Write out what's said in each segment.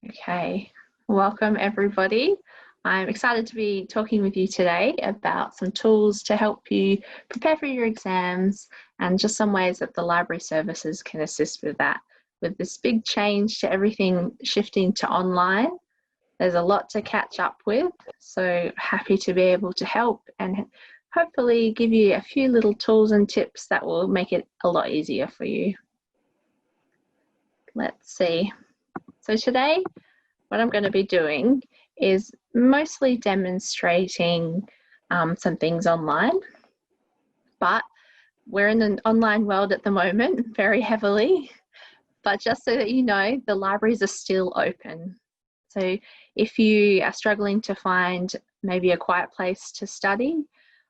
Okay, welcome everybody. I'm excited to be talking with you today about some tools to help you prepare for your exams and just some ways that the library services can assist with that. With this big change to everything shifting to online, there's a lot to catch up with, so happy to be able to help and hopefully give you a few little tools and tips that will make it a lot easier for you. Let's see. So today, what I'm going to be doing is mostly demonstrating some things online, but we're in an online world at the moment, very heavily. But just so that you know, the libraries are still open. So if you are struggling to find maybe a quiet place to study,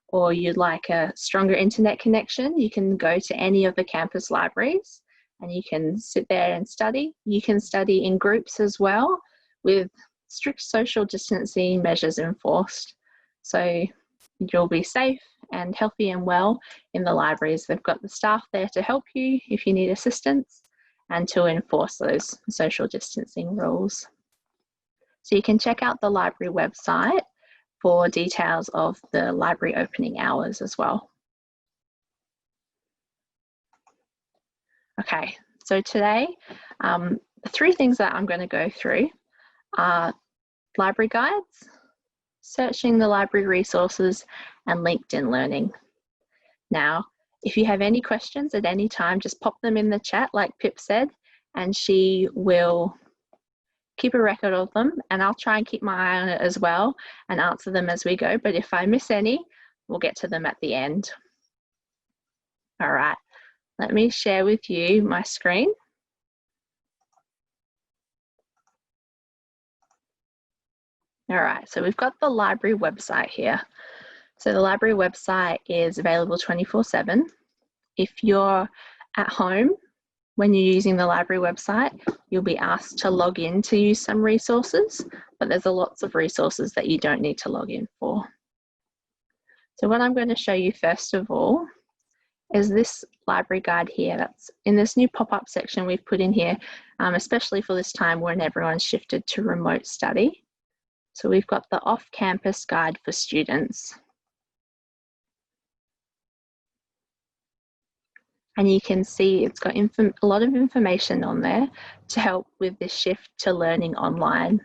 or you'd like a stronger internet connection, you can go to any of the campus libraries and you can sit there and study. You can study in groups as well, with strict social distancing measures enforced. So you'll be safe and healthy and well in the libraries. They've got the staff there to help you if you need assistance and to enforce those social distancing rules. So you can check out the library website for details of the library opening hours as well. Okay, so today, the three things that I'm going to go through are library guides, searching the library resources, and LinkedIn learning. Now, if you have any questions at any time, just pop them in the chat like Pip said, and she will keep a record of them, and I'll try and keep my eye on it as well and answer them as we go. But if I miss any, we'll get to them at the end. All right, let me share with you my screen. All right, so we've got the library website here. So the library website is available 24/7. If you're at home, when you're using the library website, you'll be asked to log in to use some resources, but there's lots of resources that you don't need to log in for. So what I'm going to show you first of all is this library guide here. That's in this new pop-up section we've put in here, especially for this time when everyone's shifted to remote study. So we've got the off-campus guide for students. And you can see it's got a lot of information on there to help with this shift to learning online.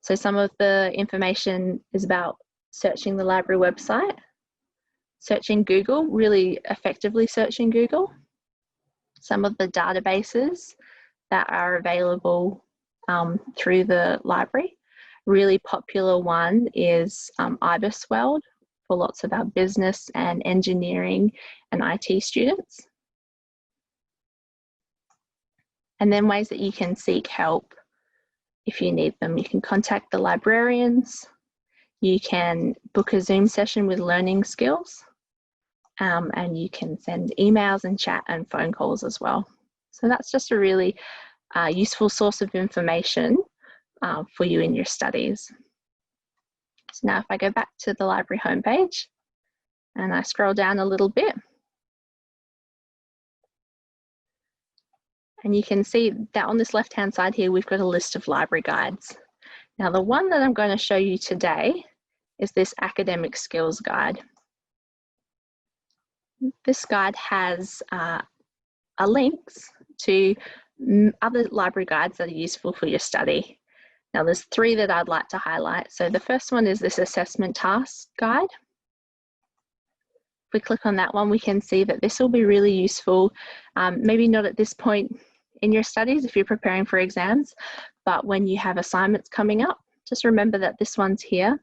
So some of the information is about searching the library website, searching Google, really effectively searching Google, some of the databases that are available through the library. Really popular one is IBIS World for lots of our business and engineering and IT students. And then ways that you can seek help if you need them. You can contact the librarians, you can book a Zoom session with learning skills, and you can send emails and chat and phone calls as well. So that's just a really useful source of information for you in your studies. So now if I go back to the library homepage and I scroll down a little bit, and you can see that on this left-hand side here, we've got a list of library guides. Now, the one that I'm going to show you today is this academic skills guide. This guide has links to other library guides that are useful for your study. Now, there's three that I'd like to highlight. So the first one is this assessment task guide. If we click on that one, we can see that this will be really useful, maybe not at this point in your studies if you're preparing for exams, but when you have assignments coming up, just remember that this one's here.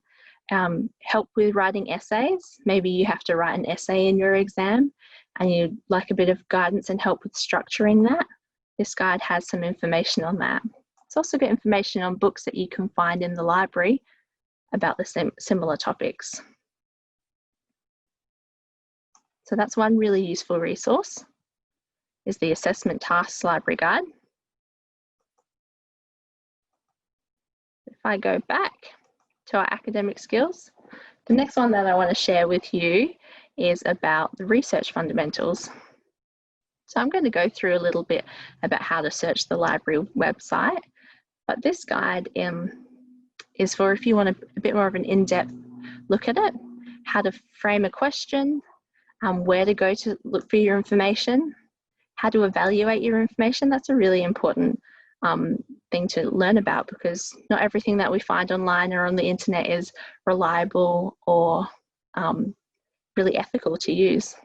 Help with writing essays. Maybe you have to write an essay in your exam and you'd like a bit of guidance and help with structuring that. This guide has some information on that. It's also got information on books that you can find in the library about the similar topics. So that's one really useful resource, is the Assessment Tasks Library Guide. If I go back to our academic skills, the next one that I want to share with you is about the research fundamentals. So I'm going to go through a little bit about how to search the library website, But this guide is for if you want a bit more of an in-depth look at it, how to frame a question, where to go to look for your information, how to evaluate your information. That's a really important thing to learn about, because not everything that we find online or on the internet is reliable or really ethical to use.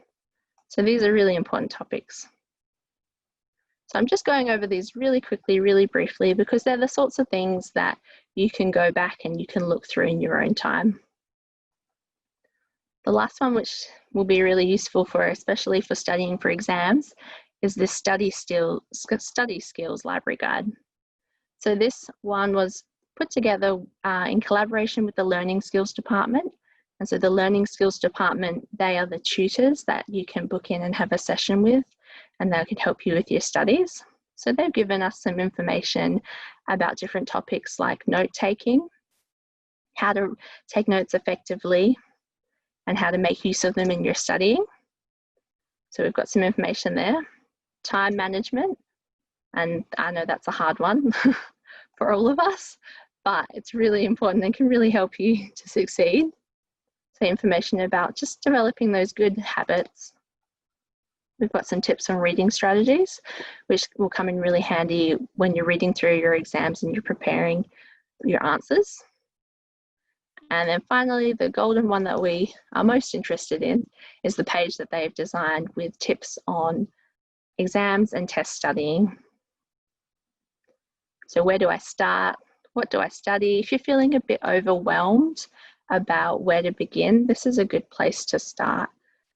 So these are really important topics. So I'm just going over these really quickly, really briefly, because they're the sorts of things that you can go back and you can look through in your own time. The last one, which will be really useful for, especially for studying for exams, is this study skills library guide. So this one was put together in collaboration with the Learning Skills Department. And so the Learning Skills Department, they are the tutors that you can book in and have a session with, and they can help you with your studies. So they've given us some information about different topics like note-taking, how to take notes effectively, and how to make use of them in your studying. So we've got some information there. Time management, and I know that's a hard one for all of us, but it's really important and can really help you to succeed. So information about just developing those good habits. We've got some tips on reading strategies, which will come in really handy when you're reading through your exams and you're preparing your answers. And then finally, the golden one that we are most interested in is the page that they've designed with tips on exams and test studying. So where do I start? What do I study? If you're feeling a bit overwhelmed about where to begin, this is a good place to start,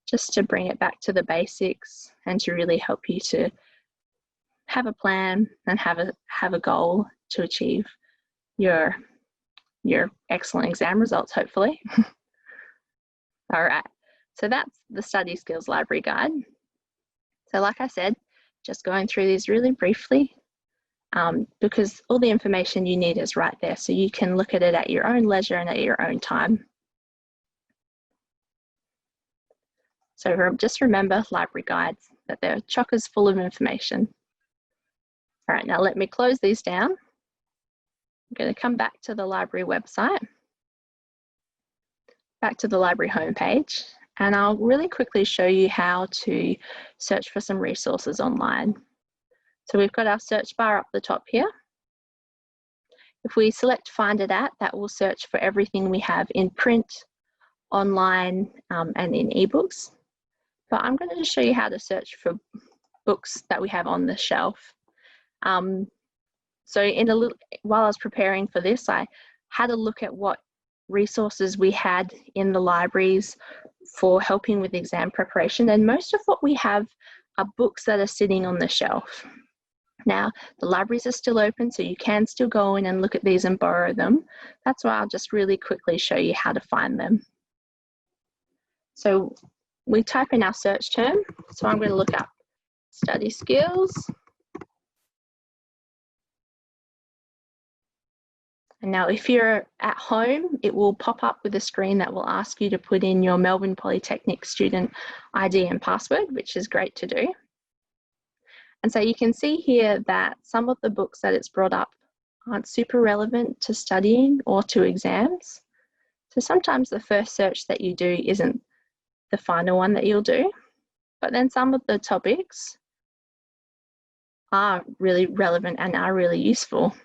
just to bring it back to the basics and to really help you to have a plan and have a goal to achieve your excellent exam results, hopefully. All right, so that's the Study Skills Library Guide. So like I said, just going through these really briefly, because all the information you need is right there, so you can look at it at your own leisure and at your own time. So just remember, library guides, that they're chockers full of information. All right, now let me close these down. I'm going to come back to the library website, back to the library homepage, and I'll really quickly show you how to search for some resources online. So we've got our search bar up the top here. If we select Find It At, that will search for everything we have in print, online, and in ebooks. But I'm going to just show you how to search for books that we have on the shelf. So while I was preparing for this, I had a look at what resources we had in the libraries for helping with exam preparation, and most of what we have are books that are sitting on the shelf. Now, the libraries are still open, so you can still go in and look at these and borrow them. That's why I'll just really quickly show you how to find them. So we type in our search term. So I'm going to look up study skills. And now if you're at home, it will pop up with a screen that will ask you to put in your Melbourne Polytechnic student ID and password, which is great to do. And so you can see here that some of the books that it's brought up aren't super relevant to studying or to exams. So sometimes the first search that you do isn't the final one that you'll do, but then some of the topics are really relevant and are really useful.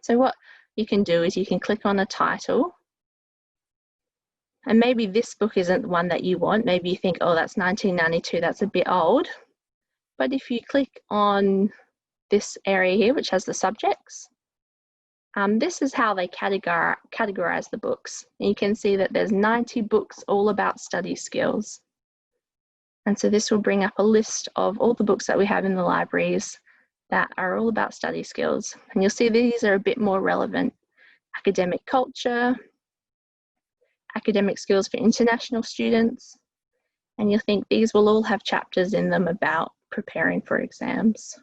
So what you can do is you can click on a title, and maybe this book isn't the one that you want. Maybe you think, oh, that's 1992, that's a bit old. But if you click on this area here, which has the subjects, this is how they categorize the books. And you can see that there's 90 books all about study skills. And so this will bring up a list of all the books that we have in the libraries that are all about study skills. And you'll see these are a bit more relevant. Academic culture, academic skills for international students, and you'll think these will all have chapters in them about preparing for exams.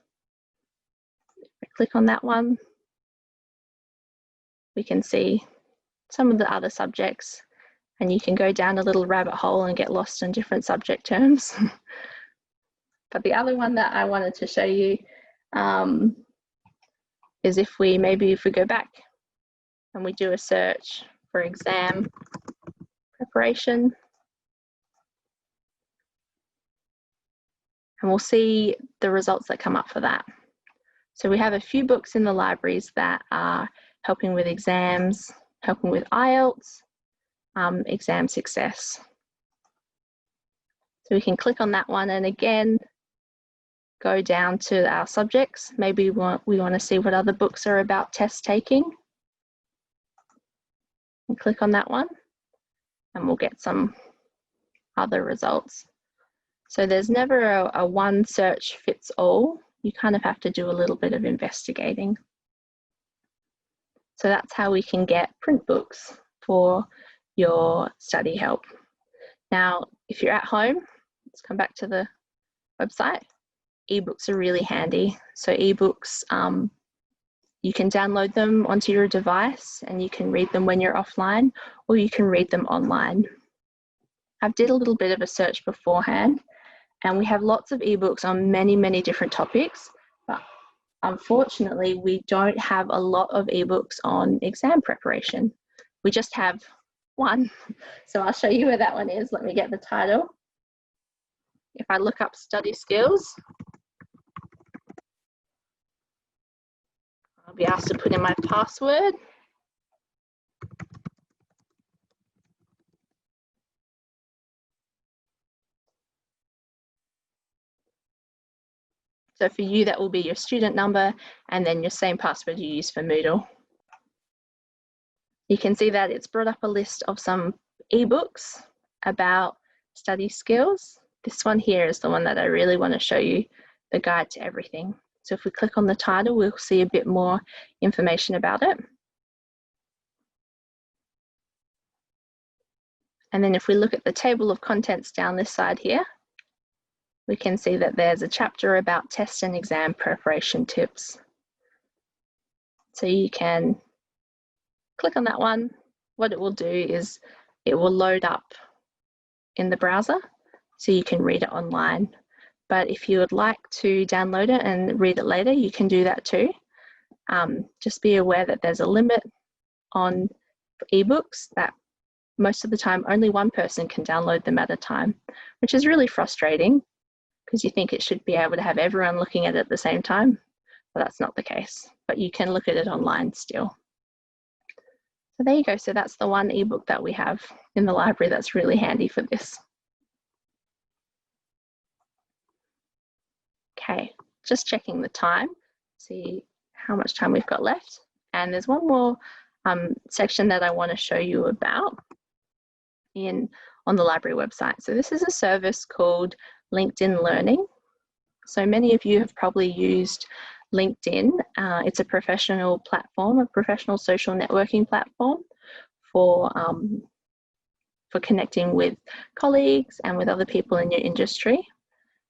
If I click on that one, we can see some of the other subjects, and you can go down a little rabbit hole and get lost in different subject terms. But the other one that I wanted to show you is if we go back and we do a search for exam preparation, and we'll see the results that come up for that. So we have a few books in the libraries that are helping with exams, helping with IELTS, exam success. So we can click on that one and again, go down to our subjects. Maybe we want to see what other books are about test taking. And click on that one and we'll get some other results. So there's never a one search fits all. You kind of have to do a little bit of investigating. So that's how we can get print books for your study help. Now, if you're at home, let's come back to the website. Ebooks are really handy. So ebooks, you can download them onto your device and you can read them when you're offline, or you can read them online. I've did a little bit of a search beforehand, and we have lots of ebooks on many, many different topics, but unfortunately, we don't have a lot of ebooks on exam preparation. We just have one. So I'll show you where that one is. Let me get the title. If I look up study skills, I'll be asked to put in my password. So for you, that will be your student number and then your same password you use for Moodle. You can see that it's brought up a list of some ebooks about study skills. This one here is the one that I really want to show you, the guide to everything. So if we click on the title, we'll see a bit more information about it. And then if we look at the table of contents down this side here, we can see that there's a chapter about test and exam preparation tips. So you can click on that one. What it will do is it will load up in the browser so you can read it online. But if you would like to download it and read it later, you can do that too. Just be aware that there's a limit on ebooks that most of the time only one person can download them at a time, which is really frustrating because you think it should be able to have everyone looking at it at the same time, but that's not the case. But you can look at it online still. So there you go. So that's the one ebook that we have in the library that's really handy for this. Okay, just checking the time, see how much time we've got left. And there's one more section that I want to show you about on the library website. So this is a service called LinkedIn Learning. So many of you have probably used LinkedIn. It's a professional platform, a professional social networking platform for connecting with colleagues and with other people in your industry.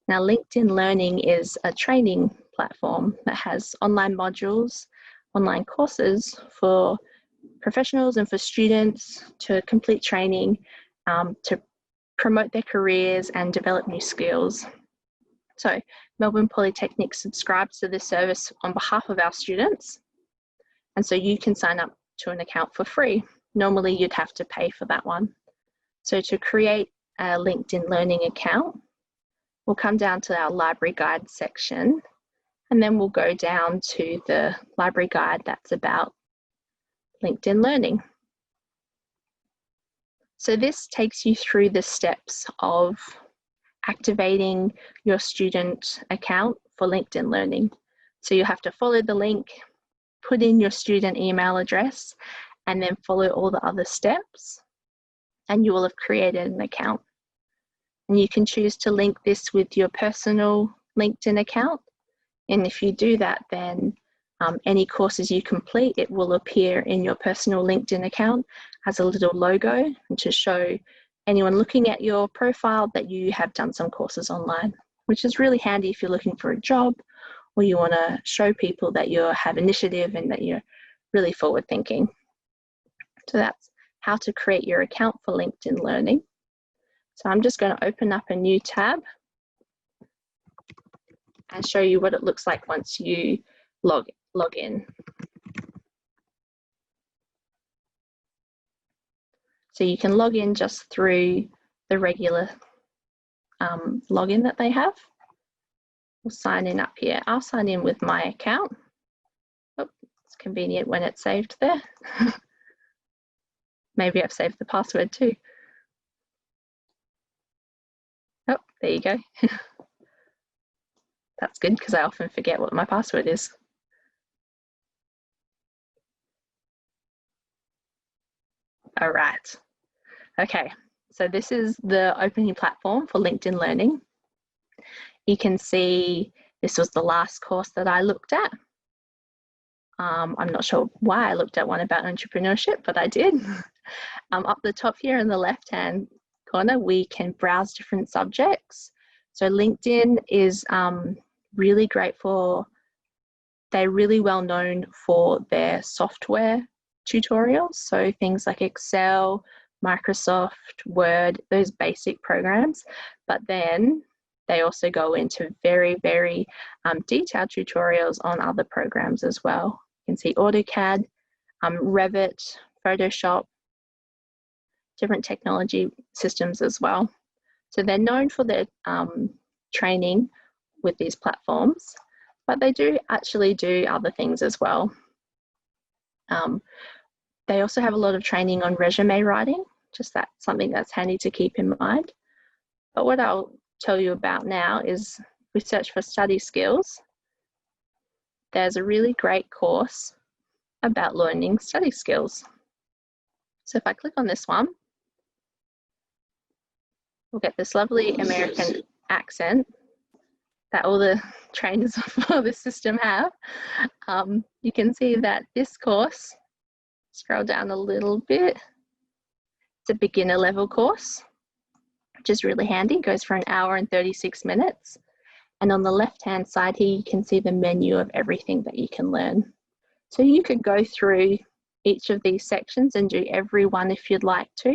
Now, LinkedIn Learning is a training platform that has online modules, online courses for professionals and for students to complete training, to promote their careers and develop new skills. So Melbourne Polytechnic subscribes to this service on behalf of our students. And so you can sign up to an account for free. Normally you'd have to pay for that one. So to create a LinkedIn Learning account, we'll come down to our library guide section, and then we'll go down to the library guide that's about LinkedIn Learning. So this takes you through the steps of activating your student account for LinkedIn Learning. So you have to follow the link, put in your student email address, and then follow all the other steps, and you will have created an account. And you can choose to link this with your personal LinkedIn account. And if you do that, then any courses you complete, it will appear in your personal LinkedIn account as a little logo to show anyone looking at your profile that you have done some courses online, which is really handy if you're looking for a job or you want to show people that you have initiative and that you're really forward thinking. So that's how to create your account for LinkedIn Learning. So I'm just going to open up a new tab and show you what it looks like once you log log in. So you can log in just through the regular login that they have. We'll sign in up here. I'll sign in with my account. Oh, it's convenient when it's saved there. Maybe I've saved the password too. Oh, there you go. That's good because I often forget what my password is. All right. Okay, so this is the opening platform for LinkedIn Learning. You can see this was the last course that I looked at. I'm not sure why I looked at one about entrepreneurship, but I did. Up the top here in the left-hand corner, we can browse different subjects. So LinkedIn is really great for, they're really well known for their software tutorials. So things like Excel, Microsoft, Word, those basic programs. But then they also go into very, very detailed tutorials on other programs as well. You can see AutoCAD, Revit, Photoshop, different technology systems as well. So they're known for their training with these platforms, but they do actually do other things as well. They also have a lot of training on resume writing, just that's something that's handy to keep in mind. But what I'll tell you about now is we search for study skills. There's a really great course about learning study skills. So if I click on this one, we'll get this lovely American accent that all the trainers for this system have. You can see that this course, scroll down a little bit, it's a beginner level course, which is really handy. It goes for an hour and 36 minutes. And on the left-hand side here, you can see the menu of everything that you can learn. So you could go through each of these sections and do every one if you'd like to,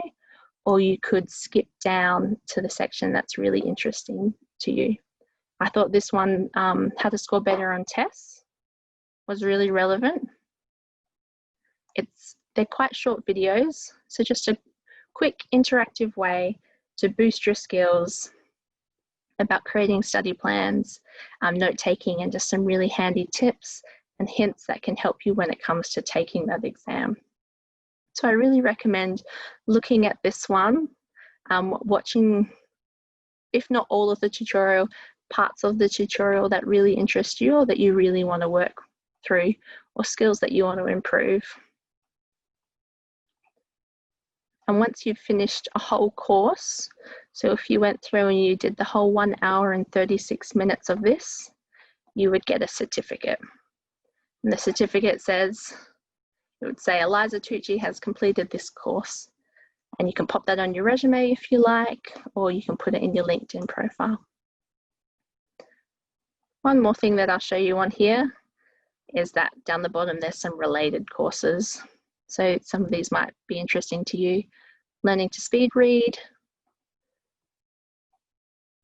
or you could skip down to the section that's really interesting to you. I thought this one, how to score better on tests, was really relevant. They're quite short videos, so just a quick interactive way to boost your skills about creating study plans, note-taking, and just some really handy tips and hints that can help you when it comes to taking that exam. So I really recommend looking at this one, watching, if not all of the tutorial, parts of the tutorial that really interest you or that you really want to work through, or skills that you want to improve. And once you've finished a whole course, so if you went through and you did the whole 1 hour and 36 minutes of this, you would get a certificate. And the certificate says, it would say Eliza Tucci has completed this course. And you can pop that on your resume if you like, or you can put it in your LinkedIn profile. One more thing that I'll show you on here is that down the bottom there's some related courses. So some of these might be interesting to you. Learning to speed read.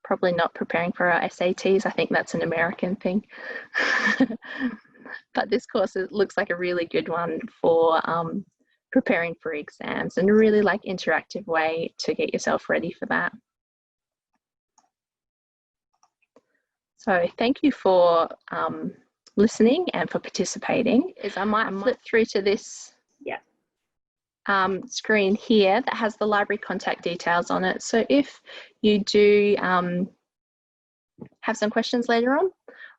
Probably not preparing for our SATs. I think that's an American thing. But this course, it looks like a really good one for preparing for exams, and a really interactive way to get yourself ready for that. So thank you for listening and for participating. I might flip through to this screen here that has the library contact details on it. So if you do have some questions later on,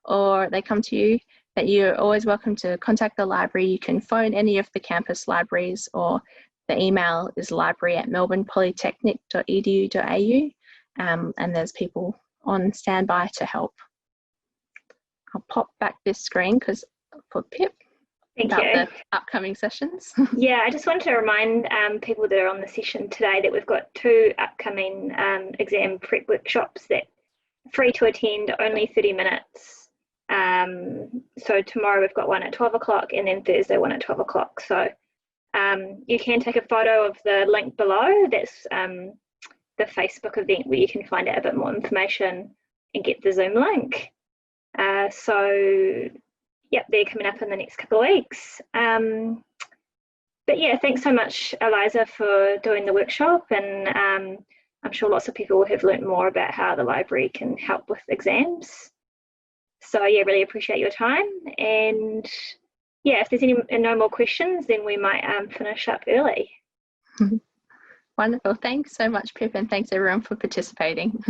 or they come to you, that you're always welcome to contact the library. You can phone any of the campus libraries, or the email is library@melbournepolytechnic.edu.au, and there's people on standby to help. I'll pop back this screen for Pip about the upcoming sessions. Yeah, I just wanted to remind people that are on the session today that we've got 2 upcoming exam prep workshops that are free to attend, only 30 minutes. So tomorrow we've got one at 12 o'clock and then Thursday one at 12 o'clock. So you can take a photo of the link below. That's the Facebook event where you can find out a bit more information and get the Zoom link. So yep, they're coming up in the next couple of weeks. But yeah, thanks so much, Eliza, for doing the workshop, and I'm sure lots of people have learnt more about how the library can help with exams. So yeah, really appreciate your time, and yeah, if there's no more questions, then we might finish up early. Wonderful. Thanks so much, Pip, and thanks everyone for participating.